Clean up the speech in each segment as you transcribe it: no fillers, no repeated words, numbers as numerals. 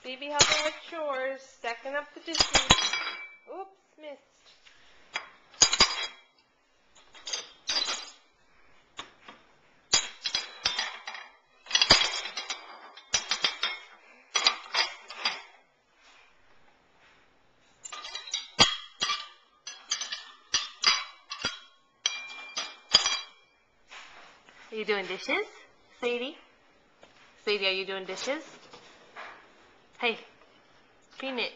Phoebe helping with chores, stacking up the dishes. Oops, missed. Are you doing dishes, Sadie? Sadie, are you doing dishes? Hey, clean it.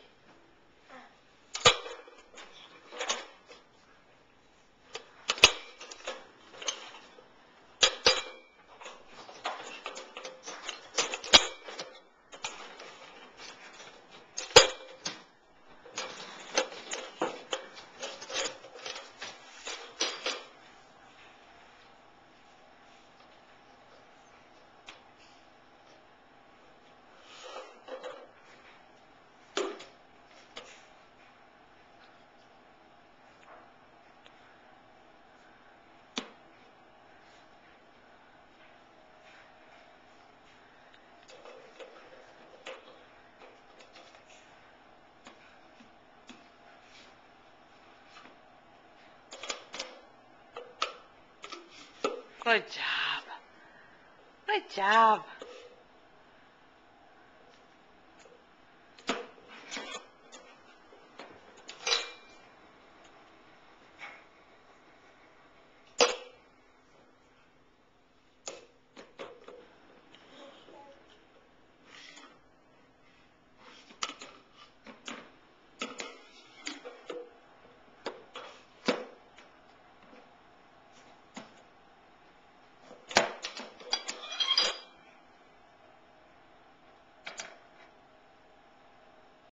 Good job. Good job.